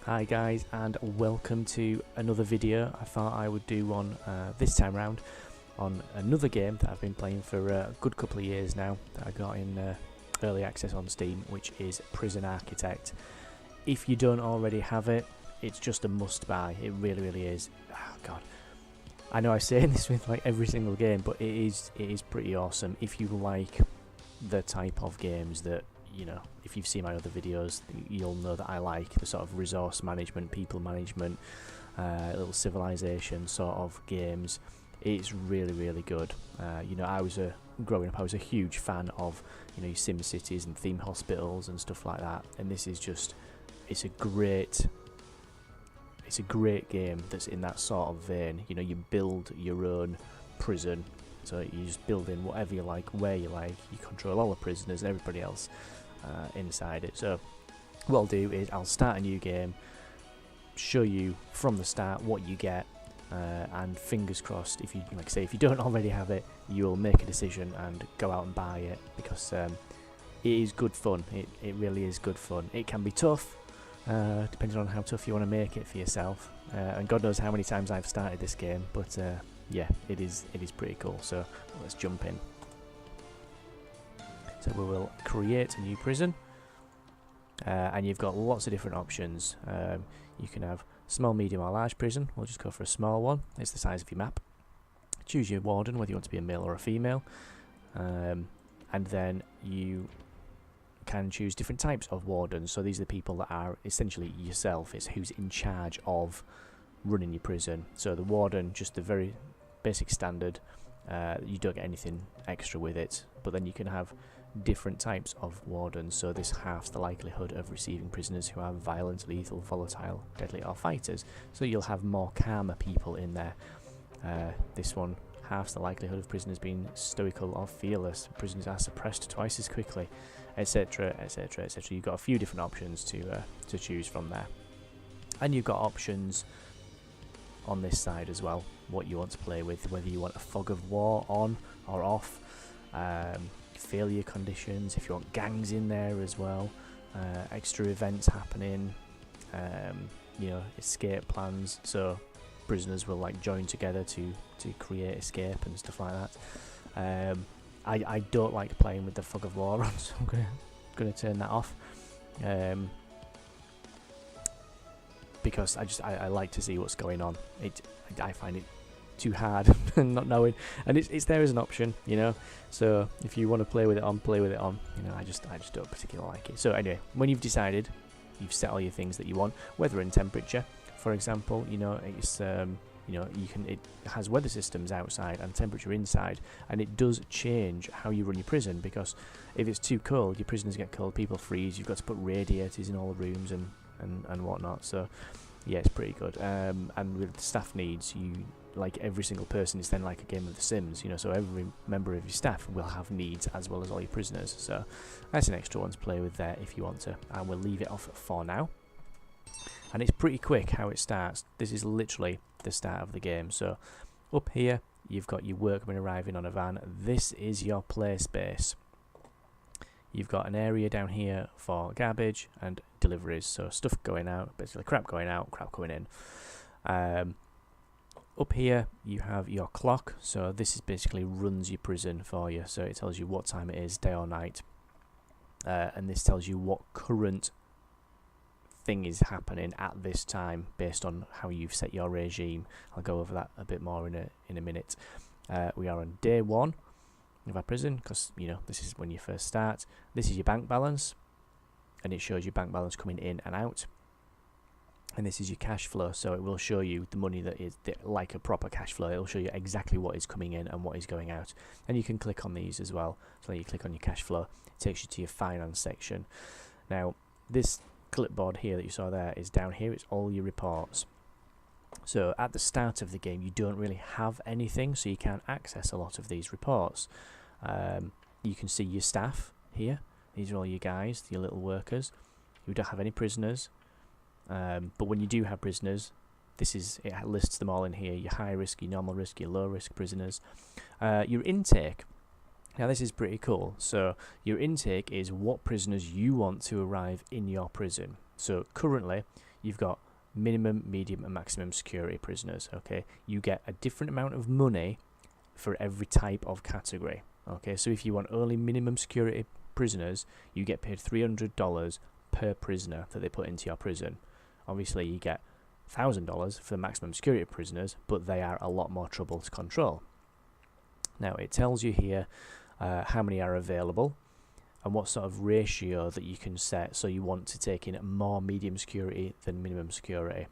Hi guys, and welcome to another video. I thought I would do one this time round on another game that I've been playing for a good couple of years now, that I got in early access on Steam, which is Prison Architect. If you don't already have it, it's just a must buy. It really is. Oh god, I know I say this with like every single game, but it is pretty awesome if you like the type of games that, you know, if you've seen my other videos, you'll know that I like the sort of resource management, people management, little civilization sort of games. It's really good. You know, growing up, I was a huge fan of, you know, your sim cities and theme hospitals and stuff like that. And this is just, it's a great game that's in that sort of vein. You know, you build your own prison. So you just build in whatever you like, where you like. You control all the prisoners and everybody else inside it. So what I'll do is I'll start a new game, show you from the start what you get, and fingers crossed, if you if you don't already have it, you'll make a decision and go out and buy it, because it is good fun. It really is good fun. It can be tough, depending on how tough you want to make it for yourself, and God knows how many times I've started this game, but yeah, it is pretty cool. So let's jump in. So we will create a new prison, and you've got lots of different options. You can have small, medium or large prison. We'll just go for a small one. It's the size of your map. Choose your warden, whether you want to be a male or a female, and then you can choose different types of wardens. So these are the people that are essentially yourself. It's who's in charge of running your prison. So the warden, just the very basic standard. You don't get anything extra with it, but then you can have different types of wardens. So this halves the likelihood of receiving prisoners who are violent, lethal, volatile, deadly or fighters. So you'll have more calmer people in there. This one halves the likelihood of prisoners being stoical or fearless. Prisoners are suppressed twice as quickly, etc, etc, etc. You've got a few different options to choose from there, and you've got options on this side as well, what you want to play with, whether you want a fog of war on or off, failure conditions, if you want gangs in there as well, extra events happening, you know, escape plans, so prisoners will like join together to create escape and stuff like that. I don't like playing with the fog of war on, so I'm gonna turn that off, because I like to see what's going on. I find it too hard not knowing, and it's there as an option, you know. So if you want to play with it on, play with it on. You know, I just don't particularly like it. So anyway, when you've decided, you've set all your things that you want, weather and temperature, for example. You know, it's you know, it has weather systems outside and temperature inside, and it does change how you run your prison, because if it's too cold, your prisoners get cold, people freeze. You've got to put radiators in all the rooms and whatnot. So yeah, it's pretty good. And with staff needs, you, like, every single person is then like a game of The Sims, you know, so every member of your staff will have needs as well as all your prisoners. So that's an extra one to play with there if you want to, and we'll leave it off for now. And it's pretty quick how it starts. This is literally the start of the game. So up here you've got your workmen arriving on a van. This is your play space. You've got an area down here for garbage and deliveries, so stuff going out, basically crap going out, crap coming in. Up here you have your clock, so this is basically runs your prison for you, so it tells you what time it is, day or night, and this tells you what current thing is happening at this time based on how you've set your regime. I'll go over that a bit more in a minute. We are on day 1 of our prison, because, you know, this is when you first start. This is your bank balance, and it shows your bank balance coming in and out. And this is your cash flow, so it will show you the money that is like a proper cash flow. It will show you exactly what is coming in and what is going out, and you can click on these as well. So you click on your cash flow, it takes you to your finance section. Now this clipboard here that you saw there is down here. It's all your reports. So at the start of the game you don't really have anything, so you can't access a lot of these reports. You can see your staff here. These are all your guys, your little workers. You don't have any prisoners, but when you do have prisoners, it lists them all in here. Your high risk, your normal risk, your low risk prisoners. Your intake. Now this is pretty cool. So your intake is what prisoners you want to arrive in your prison. So currently you've got minimum, medium, and maximum security prisoners. Okay, you get a different amount of money for every type of category. Okay, so if you want only minimum security prisoners, you get paid $300 per prisoner that they put into your prison. Obviously, you get $1,000 for the maximum security prisoners, but they are a lot more trouble to control. Now, it tells you here how many are available and what sort of ratio that you can set, so you want to take in more medium security than minimum security.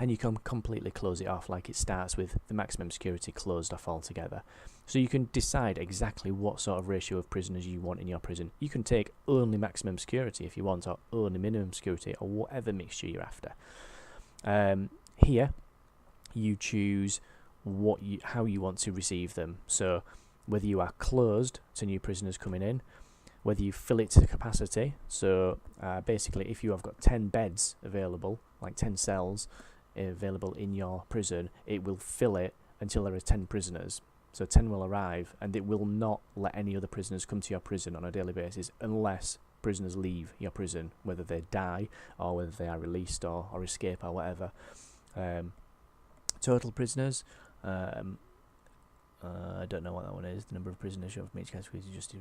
And you can completely close it off, like it starts with the maximum security closed off altogether. So you can decide exactly what sort of ratio of prisoners you want in your prison. You can take only maximum security if you want, or only minimum security, or whatever mixture you're after. Here, you choose how you want to receive them. So whether you are closed to new prisoners coming in, whether you fill it to capacity. So basically, if you have got 10 beds available, like 10 cells available in your prison, it will fill it until there are 10 prisoners. So 10 will arrive, and it will not let any other prisoners come to your prison on a daily basis unless prisoners leave your prison, whether they die or whether they are released or escape or whatever. Total prisoners, I don't know what that one is. The number of prisoners you have from each category is just...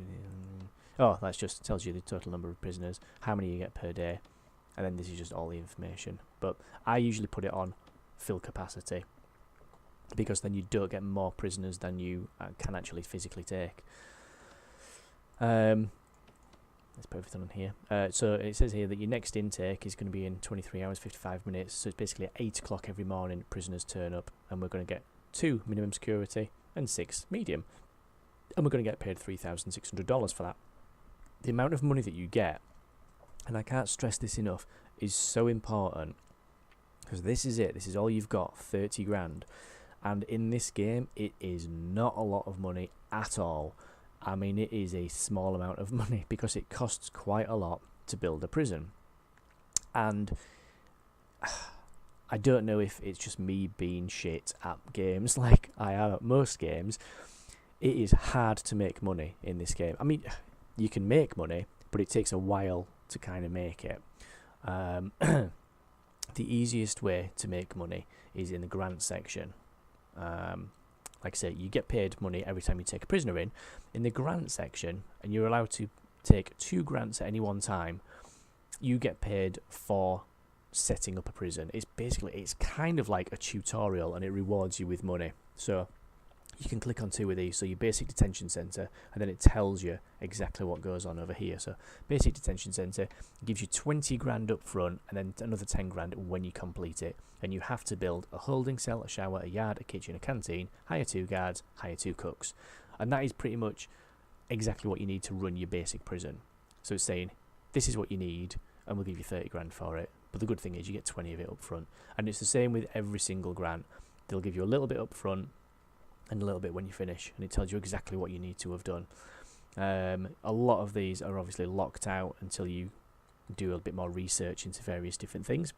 Oh, that just tells you the total number of prisoners, how many you get per day, and then this is just all the information. But I usually put it on fill capacity, because then you don't get more prisoners than you can actually physically take. Let's put everything on here. So it says here that your next intake is going to be in 23 hours, 55 minutes. So it's basically at 8 o'clock every morning, prisoners turn up, and we're going to get 2 minimum security and 6 medium. And we're going to get paid $3,600 for that. The amount of money that you get, and I can't stress this enough, is so important, because this is it. This is all you've got, 30 grand. And in this game, it is not a lot of money at all. I mean, it is a small amount of money because it costs quite a lot to build a prison. And I don't know if it's just me being shit at games like I am at most games. It is hard to make money in this game. I mean, you can make money, but it takes a while to kind of make it. The easiest way to make money is in the grant section. Like I say, you get paid money every time you take a prisoner in the grant section, and you're allowed to take 2 grants at any one time. You get paid for setting up a prison. It's kind of like a tutorial, and it rewards you with money. So you can click on 2 of these. So your basic detention centre, and then it tells you exactly what goes on over here. So basic detention centre gives you 20 grand up front, and then another 10 grand when you complete it. And you have to build a holding cell, a shower, a yard, a kitchen, a canteen, hire 2 guards, hire 2 cooks. And that is pretty much exactly what you need to run your basic prison. So it's saying, this is what you need, and we'll give you 30 grand for it. But the good thing is you get 20 of it up front. And it's the same with every single grant. They'll give you a little bit up front and a little bit when you finish, and it tells you exactly what you need to have done. A lot of these are obviously locked out until you do a bit more research into various different things.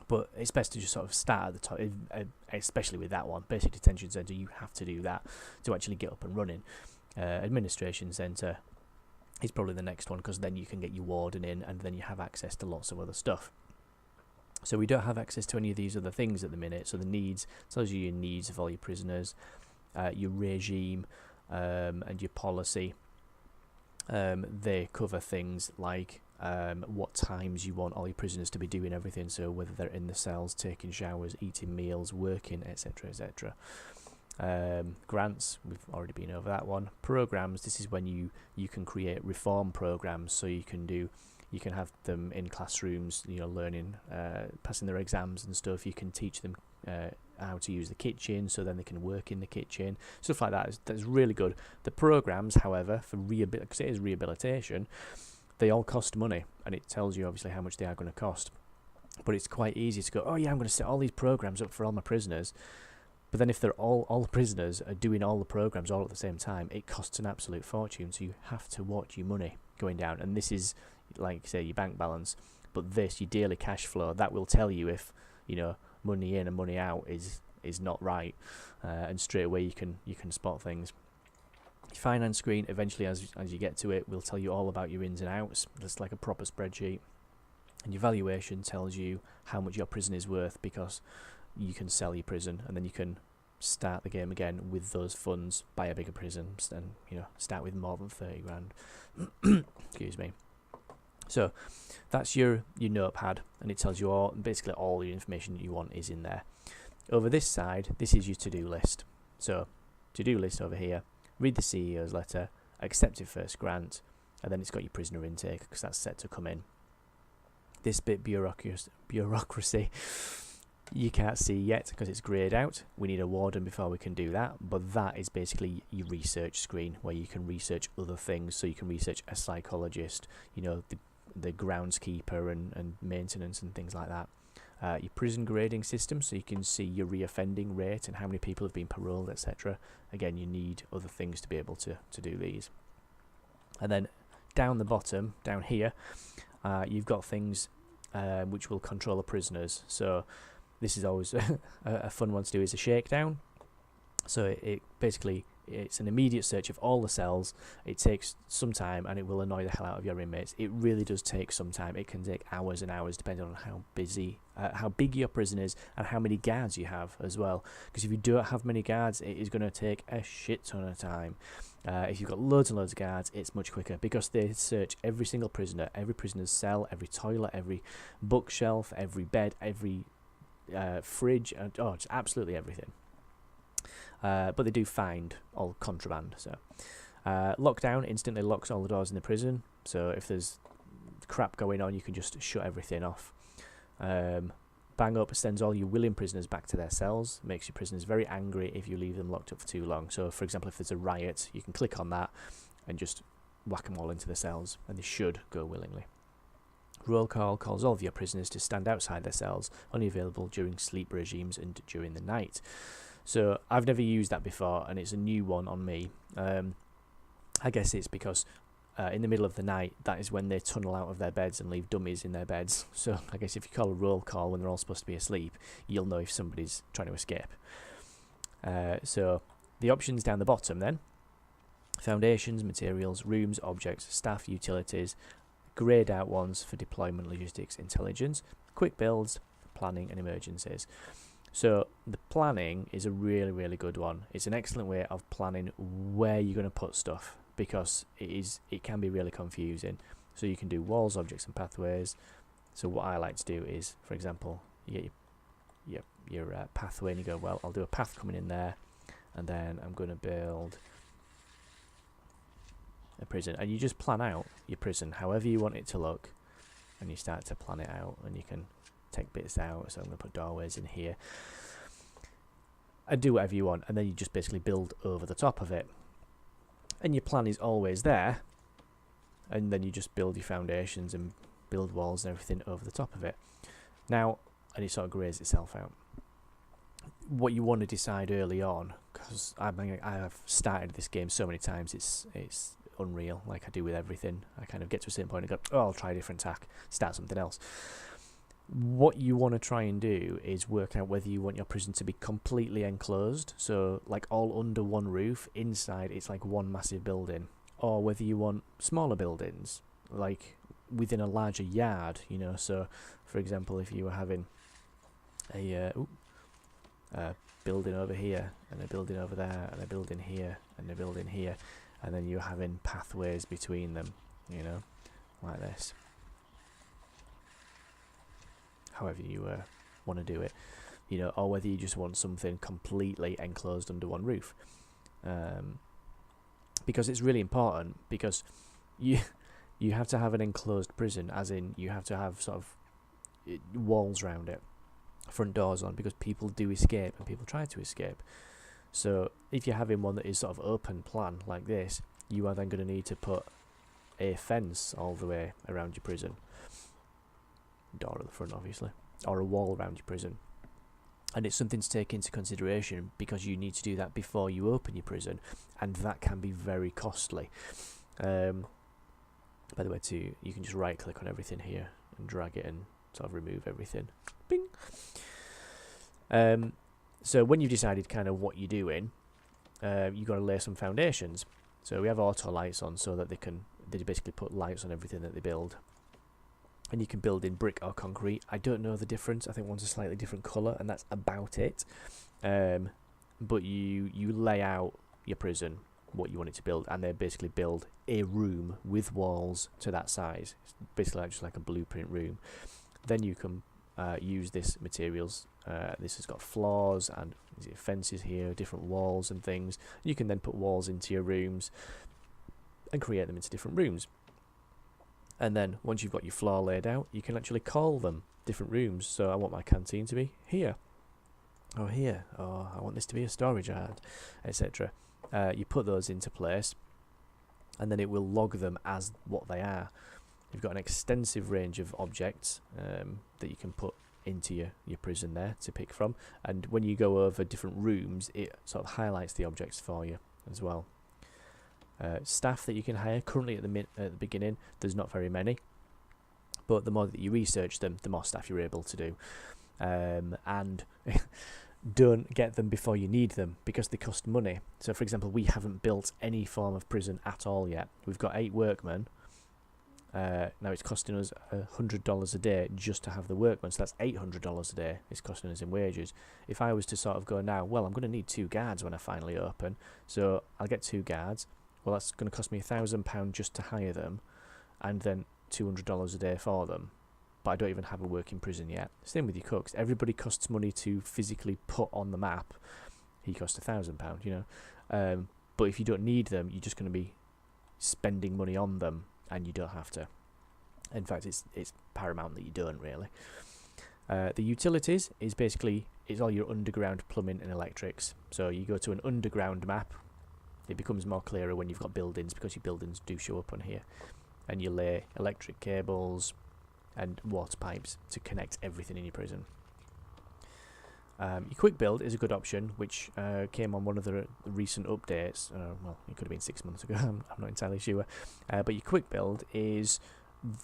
But it's best to just sort of start at the top, especially with that one. Basic detention centre, you have to do that to actually get up and running. Administration centre is probably the next one, because then you can get your warden in, and then you have access to lots of other stuff. So we don't have access to any of these other things at the minute. So the needs, tells you your needs of all your prisoners, your regime, and your policy. They cover things like what times you want all your prisoners to be doing everything, so whether they're in the cells, taking showers, eating meals, working, etc, etc. Grants, we've already been over that one. Programs, this is when you can create reform programs, so you can have them in classrooms, learning, passing their exams and stuff. You can teach them how to use the kitchen, so then they can work in the kitchen, stuff like that. That's really good. The programs, however, because it is rehabilitation, they all cost money, and it tells you obviously how much they are going to cost. But it's quite easy to go, oh yeah, I'm going to set all these programs up for all my prisoners. But then if they're all the prisoners are doing all the programs all at the same time, it costs an absolute fortune. So you have to watch your money going down. And this is, like say, your bank balance. But this, your daily cash flow, that will tell you if, money in and money out is not right. And straight away you can spot things. Your finance screen, eventually as you get to it, will tell you all about your ins and outs. It's like a proper spreadsheet. And your valuation tells you how much your prison is worth, because you can sell your prison and then you can start the game again with those funds, buy a bigger prison, and start with more than 30 grand. Excuse me. So that's your notepad, and it tells you basically all the information you want is in there. Over this side, this is your to-do list. So to-do list over here, read the CEO's letter, accept your first grant, and then it's got your prisoner intake, because that's set to come in. This bit bureaucracy you can't see yet because it's greyed out. We need a warden before we can do that, but that is basically your research screen, where you can research other things. So you can research a psychologist, the groundskeeper and maintenance and things like that. Your prison grading system, so you can see your reoffending rate and how many people have been paroled, etc. Again, you need other things to be able to do these. And then down the bottom, down here, you've got things which will control the prisoners. So this is always a fun one to do, is a shakedown. So it basically, it's an immediate search of all the cells. It takes some time and it will annoy the hell out of your inmates. It really does take some time. It can take hours and hours depending on how big your prison is and how many guards you have as well. Because if you don't have many guards, it is going to take a shit ton of time. If you've got loads and loads of guards, it's much quicker, because they search every single prisoner, every prisoner's cell, every toilet, every bookshelf, every bed, every fridge, and just absolutely everything. But they do find all contraband. So lockdown instantly locks all the doors in the prison, so if there's crap going on, you can just shut everything off. Bang up sends all your willing prisoners back to their cells, makes your prisoners very angry if you leave them locked up for too long. So for example, if there's a riot, you can click on that and just whack them all into the cells, and they should go willingly. Roll call calls all of your prisoners to stand outside their cells, only available during sleep regimes and during the night. So I've never used that before, and it's a new one on me. I guess it's because in the middle of the night, that is when they tunnel out of their beds and leave dummies in their beds. So I guess if you call a roll call when they're all supposed to be asleep, you'll know if somebody's trying to escape. So the options down the bottom then: foundations, materials, rooms, objects, staff, utilities, greyed out ones for deployment, logistics, intelligence, quick builds, planning and emergencies. So the planning is a really, really good one. It's an excellent way of planning where you're going to put stuff, because it can be really confusing. So you can do walls, objects and pathways. So what I like to do is, for example, you get your pathway, and you go, well, I'll do a path coming in there, and then I'm going to build a prison. And you just plan out your prison however you want it to look, and you start to plan it out, and you can take bits out. So I'm going to put doorways in here and do whatever you want, and then you just basically build over the top of it, and your plan is always there, and then you just build your foundations and build walls and everything over the top of it. Now, and it sort of grays itself out. What you want to decide early on, because I have started this game so many times, it's unreal. Like I do with everything, I kind of get to a certain point and go, oh, I'll try a different tack, start something else. What you want to try and do is work out whether you want your prison to be completely enclosed, so like all under one roof, inside it's like one massive building, or whether you want smaller buildings, like within a larger yard, so for example, if you were having a building over here, and a building over there, and a building here, and a building here, and then you're having pathways between them, like this. However you want to do it, or whether you just want something completely enclosed under one roof, because it's really important, because you have to have an enclosed prison, as in you have to have sort of walls around it, front doors on, because people do escape and people try to escape. So if you're having one that is sort of open plan like this, you are then going to need to put a fence all the way around your prison. Door at the front, obviously, or a wall around your prison, and it's something to take into consideration, because you need to do that before you open your prison, and that can be very costly. By the way, too, you can just right click on everything here and drag it and sort of remove everything. Bing. So when you've decided kind of what you're doing, you've got to lay some foundations. So we have auto lights on, so that they basically put lights on everything that they build. and you can build in brick or concrete. I don't know the difference. I think one's a slightly different colour, and that's about it. But you lay out your prison, what you want it to build, and they basically build a room with walls to that size. It's basically just like a blueprint room. Then you can use this materials. This has got floors and fences here, different walls and things. You can then put walls into your rooms and create them into different rooms. And then once you've got your floor laid out, you can actually call them different rooms. So I want my canteen to be here, or here, or I want this to be a storage yard, etc. You put those into place, and then it will log them as what they are. You've got an extensive range of objects that you can put into your prison there to pick from, and when you go over different rooms, it sort of highlights the objects for you as well. Staff that you can hire, currently at the beginning there's not very many, but the more that you research them, the more staff you're able to do. And don't get them before you need them, because they cost money. So for example, we haven't built any form of prison at all yet. We've got 8 workmen. Now it's costing us $100 a day just to have the workmen, so that's $800 a day it's costing us in wages. If I was to sort of go now, well, I'm going to need 2 guards when I finally open, so I'll get 2 guards. Well, that's going to cost me £1,000 just to hire them, and then $200 a day for them. But I don't even have a working prison yet. Same with your cooks. Everybody costs money to physically put on the map. He costs £1,000, you know. But if you don't need them, you're just going to be spending money on them, and you don't have to. In fact, it's paramount that you don't, really. The utilities is basically all your underground plumbing and electrics. So you go to an underground map. It becomes more clearer when you've got buildings, because your buildings do show up on here, and you lay electric cables and water pipes to connect everything in your prison. Your quick build is a good option, which came on one of the recent updates. Well, it could have been 6 months ago, I'm not entirely sure. But your quick build is,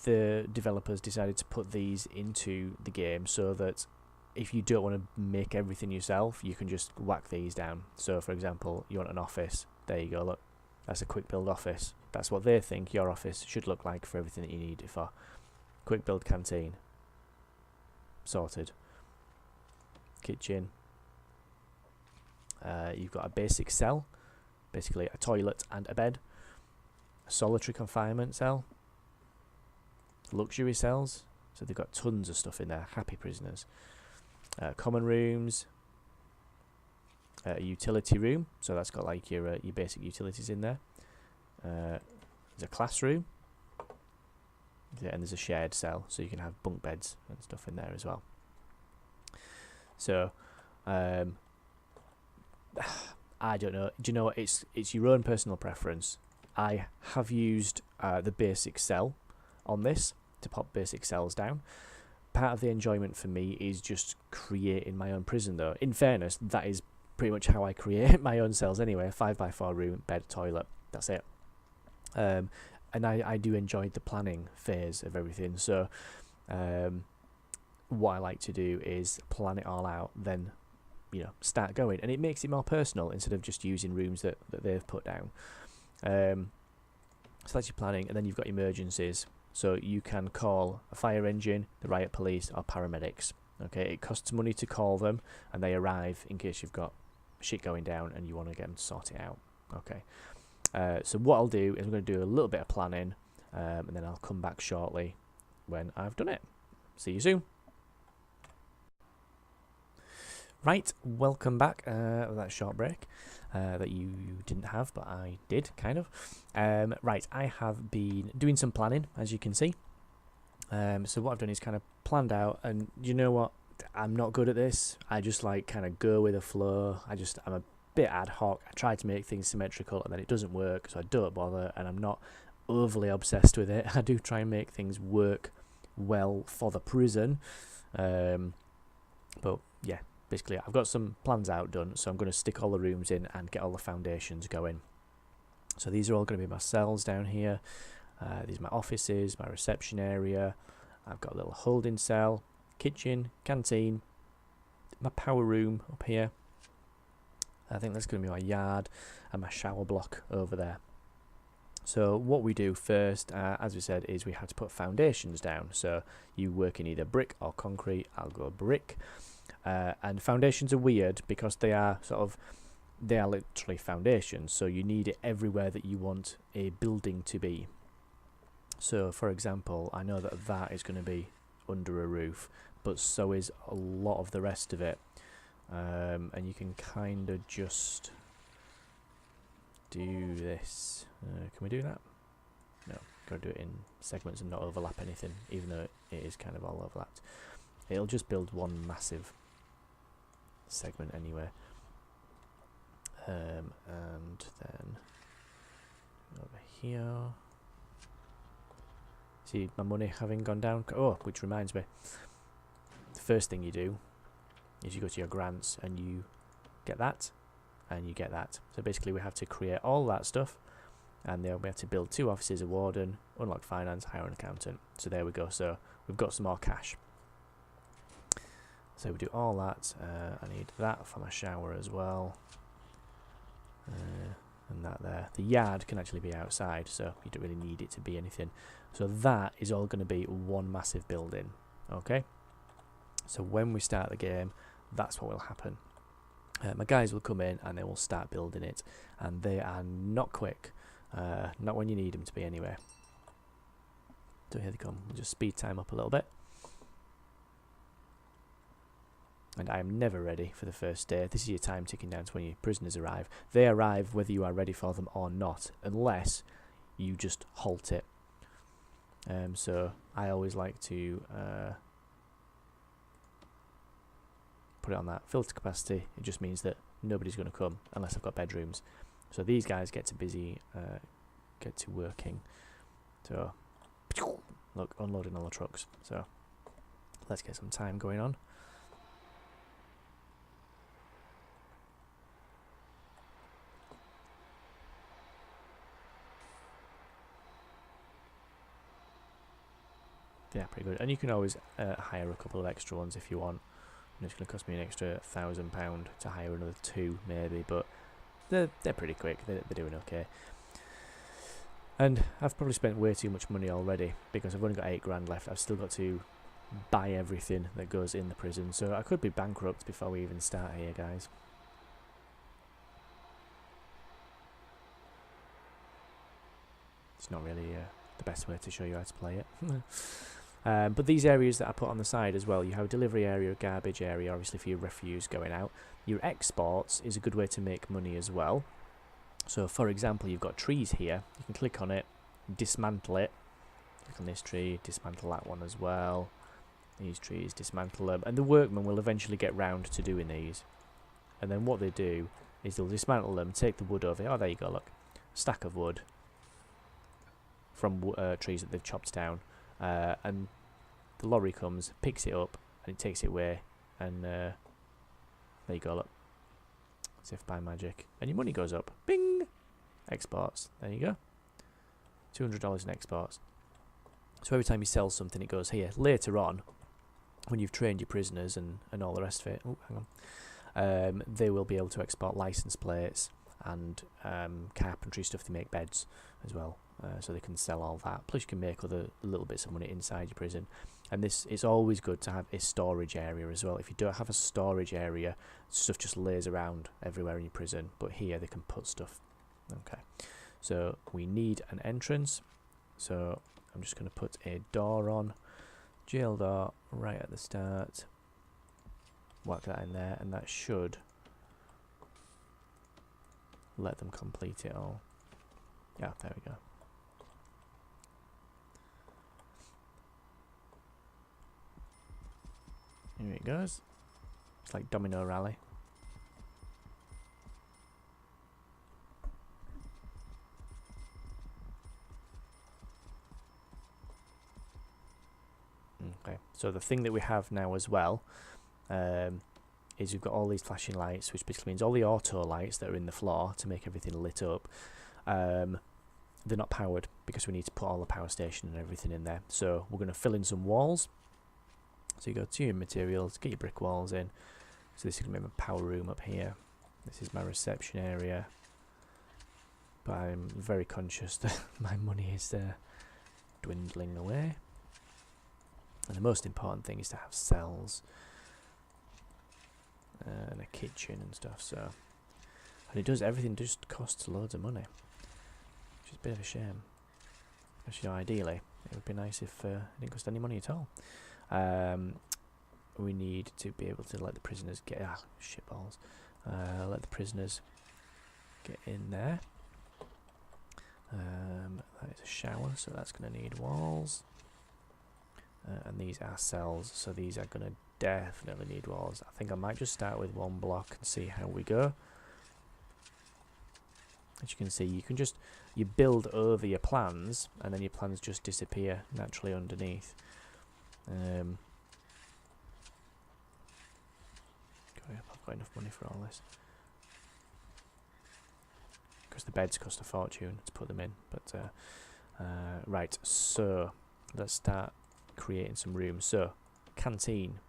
the developers decided to put these into the game so that if you don't want to make everything yourself, you can just whack these down. So for example, you want an office, there you go, look, that's a quick build office. That's what they think your office should look like for everything that you need it for. Quick build canteen, sorted. Kitchen. You've got a basic cell, basically a toilet and a bed. A solitary confinement cell. Luxury cells, so they've got tons of stuff in there, happy prisoners. Common rooms. A utility room, so that's got like your basic utilities in there. There's a classroom. Yeah, and there's a shared cell, so you can have bunk beds and stuff in there as well. So, I don't know. Do you know what? It's your own personal preference. I have used the basic cell on this to pop basic cells down. Part of the enjoyment for me is just creating my own prison, though. In fairness, that is pretty much how I create my own cells anyway. 5x4 room, bed, toilet. That's it. And I do enjoy the planning phase of everything. So what I like to do is plan it all out, then start going, and it makes it more personal instead of just using rooms that they've put down. So that's your planning, and then you've got emergencies. So you can call a fire engine, the riot police, or paramedics. Okay, it costs money to call them, and they arrive in case you've got shit going down and you want to get them to sort it out. Okay. So what I'll do is I'm going to do a little bit of planning, and then I'll come back shortly when I've done it. See you soon. Right, welcome back with that short break that you didn't have, but I did, kind of. Right, I have been doing some planning, as you can see. So what I've done is kind of planned out, and you know what? I'm not good at this. I just kind of go with the flow. I'm a bit ad hoc. I try to make things symmetrical, and then it doesn't work, so I don't bother, and I'm not overly obsessed with it. I do try and make things work well for the prison. But yeah, basically I've got some plans out done, so I'm going to stick all the rooms in and get all the foundations going. So these are all going to be my cells down here. These are my offices, my reception area. I've got a little holding cell, kitchen, canteen, my power room up here. I think that's going to be my yard, and my shower block over there. So what we do first, as we said, is we have to put foundations down. So you work in either brick or concrete. I'll go brick. And foundations are weird because they are literally foundations. So you need it everywhere that you want a building to be. So for example, I know that is going to be under a roof, but so is a lot of the rest of it. And you can kind of just do this. Can we do that? No, got to do it in segments and not overlap anything, even though it is kind of all overlapped. It'll just build one massive segment anyway. And then over here. See my money having gone down. Oh, which reminds me, the first thing you do is you go to your grants and you get that and you get that. So basically we have to create all that stuff, and then we have to build 2 offices, a warden, unlock finance, hire an accountant. So there we go. So we've got some more cash. So we do all that. I need that for my shower as well. And that there. The yard can actually be outside, so you don't really need it to be anything. So that is all going to be one massive building. Okay? So when we start the game, that's what will happen. My guys will come in and they will start building it, and they are not quick. Not when you need them to be anyway. So here they come. We'll just speed time up a little bit. And I am never ready for the first day. This is your time ticking down to when your prisoners arrive. They arrive whether you are ready for them or not, unless you just halt it. So I always like to put it on that filter capacity. It just means that nobody's going to come unless I've got bedrooms. So these guys get to working. So look, unloading all the trucks. So let's get some time going on. Yeah, pretty good. And you can always hire a couple of extra ones if you want. And it's going to cost me an extra £1,000 to hire another 2 maybe, but they're pretty quick. They're doing okay. And I've probably spent way too much money already because I've only got 8 grand left. I've still got to buy everything that goes in the prison, so I could be bankrupt before we even start here, guys. It's not really the best way to show you how to play it. But these areas that I put on the side as well, you have a delivery area, a garbage area, obviously for your refuse going out. Your exports is a good way to make money as well. So for example, you've got trees here. You can click on it, dismantle it. Click on this tree, dismantle that one as well. These trees, dismantle them. And the workmen will eventually get round to doing these. And then what they do is they'll dismantle them, take the wood over. Oh, there you go, look. Stack of wood from trees that they've chopped down. And the lorry comes, picks it up, and it takes it away, and there you go, look, as if by magic, and your money goes up. Bing! Exports. There you go. $200 in exports. So every time you sell something, it goes here. Later on, when you've trained your prisoners and all the rest of it, oh, hang on, they will be able to export license plates and carpentry stuff to make beds as well. So they can sell all that. Plus you can make other little bits of money inside your prison. And this is always good to have a storage area as well. If you don't have a storage area, stuff just lays around everywhere in your prison. But here they can put stuff. Okay. So we need an entrance. So I'm just going to put a door on. Jail door right at the start. Whack that in there, and that should let them complete it all. Yeah, there we go. Here it goes. It's like Domino Rally. Okay, so the thing that we have now as well is we've got all these flashing lights, which basically means all the auto lights that are in the floor to make everything lit up, they're not powered because we need to put all the power station and everything in there. So we're going to fill in some walls. So you go to your materials, get your brick walls in. So this is going to be my power room up here. This is my reception area. Put but I'm very conscious that my money is dwindling away. And the most important thing is to have cells and a kitchen and stuff. So, and it does, everything just costs loads of money, which is a bit of a shame. Actually, no, ideally, it would be nice if it didn't cost any money at all. We need to be able to let the prisoners get shitballs. Let the prisoners get in there. That is a shower, so that's going to need walls. And these are cells, so these are going to definitely need walls. I think I might just start with one block and see how we go. As you can see, you build over your plans, and then your plans just disappear naturally underneath. I've got enough money for all this. Because the beds cost a fortune to put them in. But right, so let's start creating some rooms. So, canteen.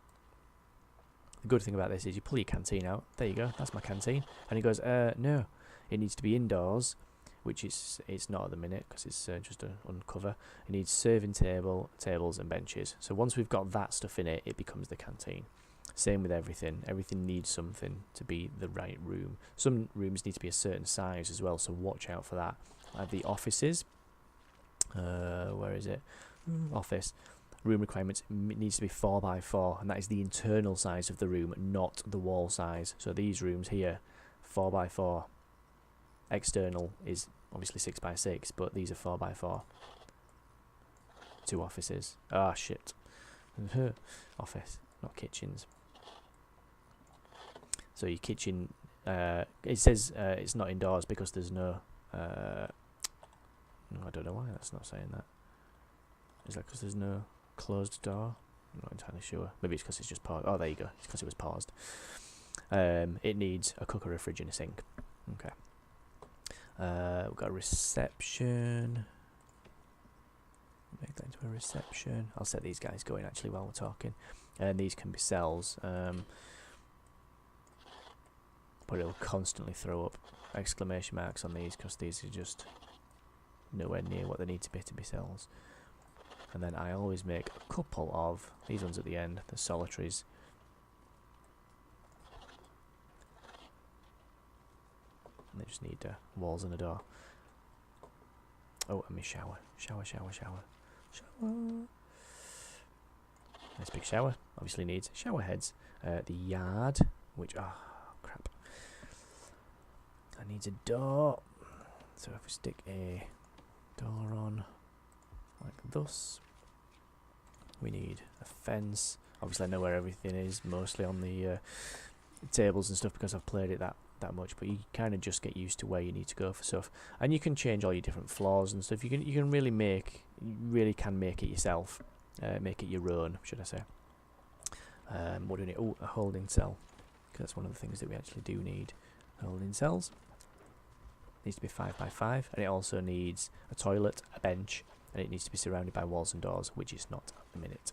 The good thing about this is you pull your canteen out. There you go, that's my canteen. And he goes, no, it needs to be indoors, which it's not at the minute because it's just an uncover. It needs serving tables and benches. So once we've got that stuff in it, it becomes the canteen. Same with everything. Everything needs something to be the right room. Some rooms need to be a certain size as well, so watch out for that. Like the offices. Where is it? Office. Room requirements needs to be 4x4, and that is the internal size of the room, not the wall size. So these rooms here, 4x4. External is obviously 6x6, but these are 4x4. 2 offices. Ah, shit. Office, not kitchens. So your kitchen, it says it's not indoors because there's no, I don't know why that's not saying that. Is that because there's no closed door? I'm not entirely sure. Maybe it's because it's just paused. Oh, there you go. It's because it was paused. It needs a cooker, a fridge and a sink. Okay. We've got a reception. Make that into a reception. I'll set these guys going actually while we're talking. And these can be cells. But it'll constantly throw up exclamation marks on these because these are just nowhere near what they need to be cells. And then I always make a couple of these ones at the end, the solitaries. And they just need walls and a door. Oh, and my shower. Shower. Nice big shower. Obviously needs shower heads. The yard, which, crap. That needs a door. So if we stick a door on like thus, we need a fence. Obviously I know where everything is, mostly on the tables and stuff because I've played it that much, but you kind of just get used to where you need to go for stuff, and you can change all your different floors and stuff. You can really can make it yourself, make it your own, should I say. What do we need? Oh, a holding cell, because that's one of the things that we actually do need. Holding cells needs to be 5x5, and it also needs a toilet, a bench, and it needs to be surrounded by walls and doors, which is not at the minute.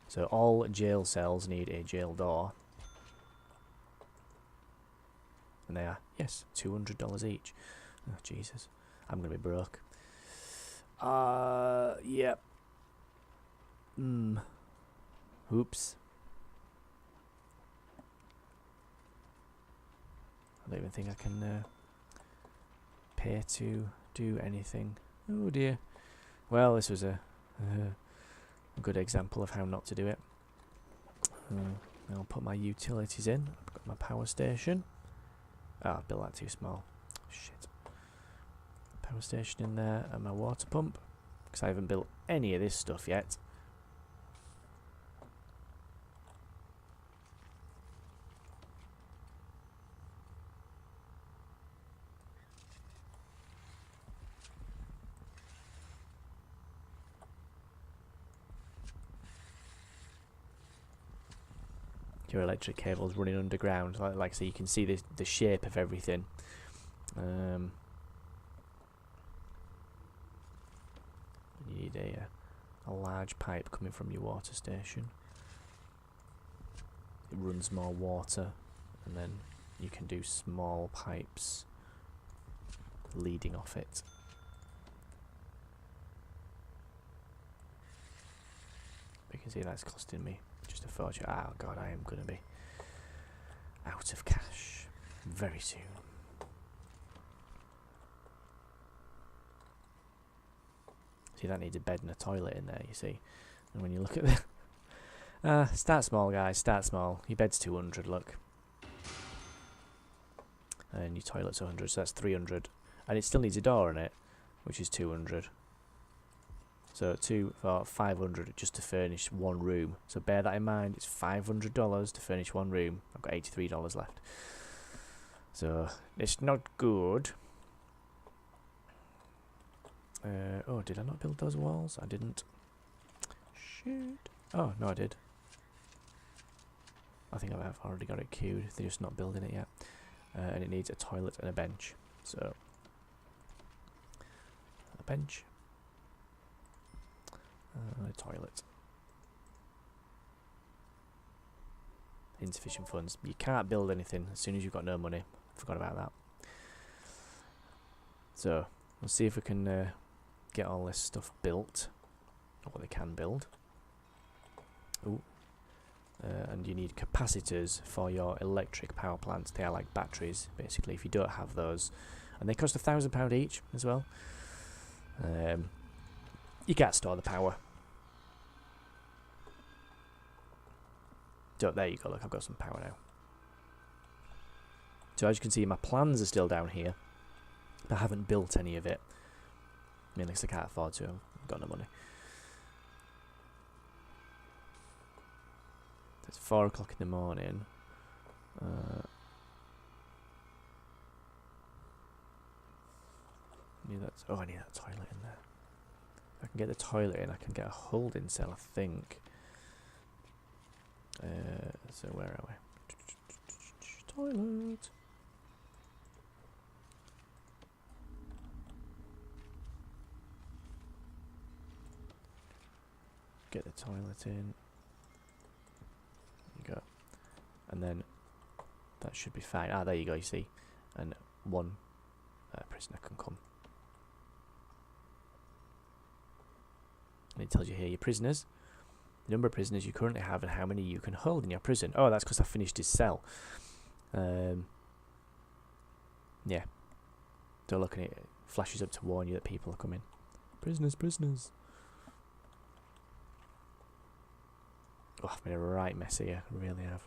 So all jail cells need a jail door. And they are, yes, $200 each. Oh, Jesus. I'm going to be broke. Yep. Oops. I don't even think I can pay to do anything. Oh, dear. Well, this was a good example of how not to do it. I'll put my utilities in. I've got my power station. I built that too small. Shit. Power station in there and my water pump. Because I haven't built any of this stuff yet. Your electric cables running underground, like so you can see the shape of everything. You need a large pipe coming from your water station. It runs more water, and then you can do small pipes leading off it. You can see that's costing me just a fortune. Oh god, I am going to be out of cash very soon. See, that needs a bed and a toilet in there, you see. And when you look at the... start small, guys, start small. Your bed's 200, look. And your toilet's 100, so that's 300. And it still needs a door in it, which is 200. So 2 for 500 just to furnish one room. So bear that in mind, it's $500 to furnish one room. I've got $83 left. So it's not good. Oh, did I not build those walls? I didn't. Shit. Oh, no I did. I think I've already got it queued. They're just not building it yet. And it needs a toilet and a bench. So, a bench. A toilet. Insufficient funds. You can't build anything as soon as you've got no money. Forgot about that. So, we'll see if we can get all this stuff built. Or what they can build. Ooh. And you need capacitors for your electric power plants. They are like batteries, basically, if you don't have those. And they cost £1,000 each as well. You can't store the power. So there you go, look, I've got some power now. So as you can see, my plans are still down here. I haven't built any of it. Mainly because I can't afford to, I've got no money. It's 4 o'clock in the morning. I need that toilet in there. If I can get the toilet in, I can get a holding cell, I think. So where are we? Toilet. Get the toilet in. There you go. And then that should be fine. Ah, there you go, you see. And one prisoner can come. And it tells you here your prisoners, the number of prisoners you currently have, and how many you can hold in your prison. Oh, that's because I finished his cell. Yeah. So look at it. It flashes up to warn you that people are coming. Prisoners, prisoners. Oh, I've made a right mess here. I really have.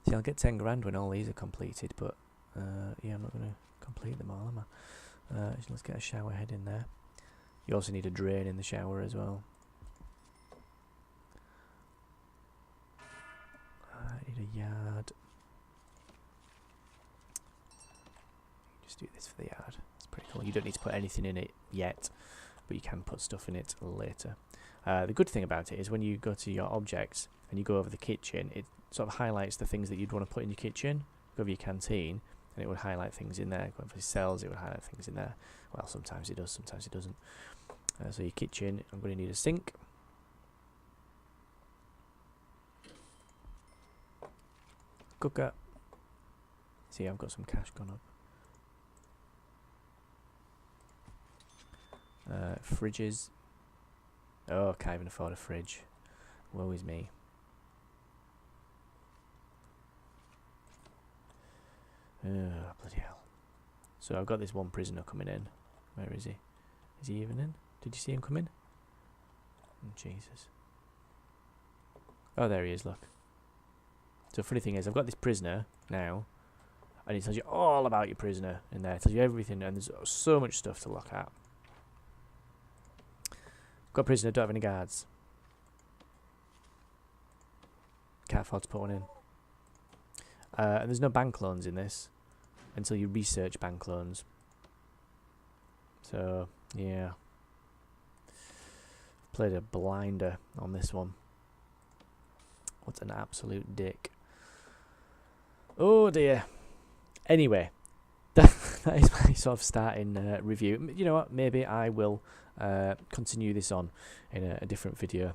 See, I'll get 10 grand when all these are completed, but yeah, I'm not going to complete them all, am I? So let's get a shower head in there. You also need a drain in the shower as well. I need a yard. Just do this for the yard. It's pretty cool. You don't need to put anything in it yet, but you can put stuff in it later. The good thing about it is when you go to your objects and you go over the kitchen, it sort of highlights the things that you'd want to put in your kitchen. Go over your canteen, and it would highlight things in there. Go over your cells, it would highlight things in there. Well, sometimes it does, sometimes it doesn't. So your kitchen, I'm going to need a sink. Cooker. See, I've got some cash gone up. Fridges. Oh, can't even afford a fridge. Woe is me. Bloody hell. So I've got this one prisoner coming in. Where is he? Is he even in? Did you see him come in? Oh, Jesus. Oh, there he is, look. So the funny thing is, I've got this prisoner now, and it tells you all about your prisoner in there. It tells you everything, and there's so much stuff to look at. Got a prisoner, don't have any guards. Can't afford to put one in. And there's no bank loans in this until you research bank loans. So, yeah. Played a blinder on this one. What an absolute dick. Oh dear. Anyway, that is my sort of starting review. You know what? Maybe I will continue this on in a different video,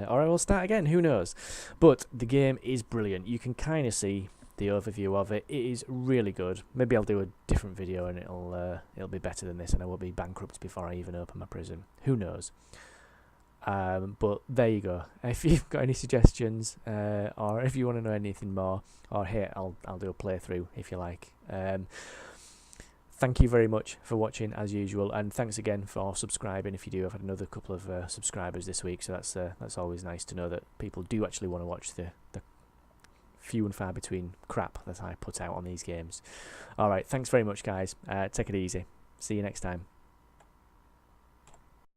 or I will start again. Who knows? But the game is brilliant. You can kind of see the overview of it. It is really good. Maybe I'll do a different video and it'll be better than this, and I will be bankrupt before I even open my prison. Who knows? But there you go. If you've got any suggestions, or if you want to know anything more, or hey, I'll do a playthrough if you like. Thank you very much for watching as usual, and thanks again for subscribing. If you do, I've had another couple of subscribers this week, so that's always nice to know that people do actually want to watch the few and far between crap that I put out on these games. Alright, thanks very much guys. Take it easy. See you next time.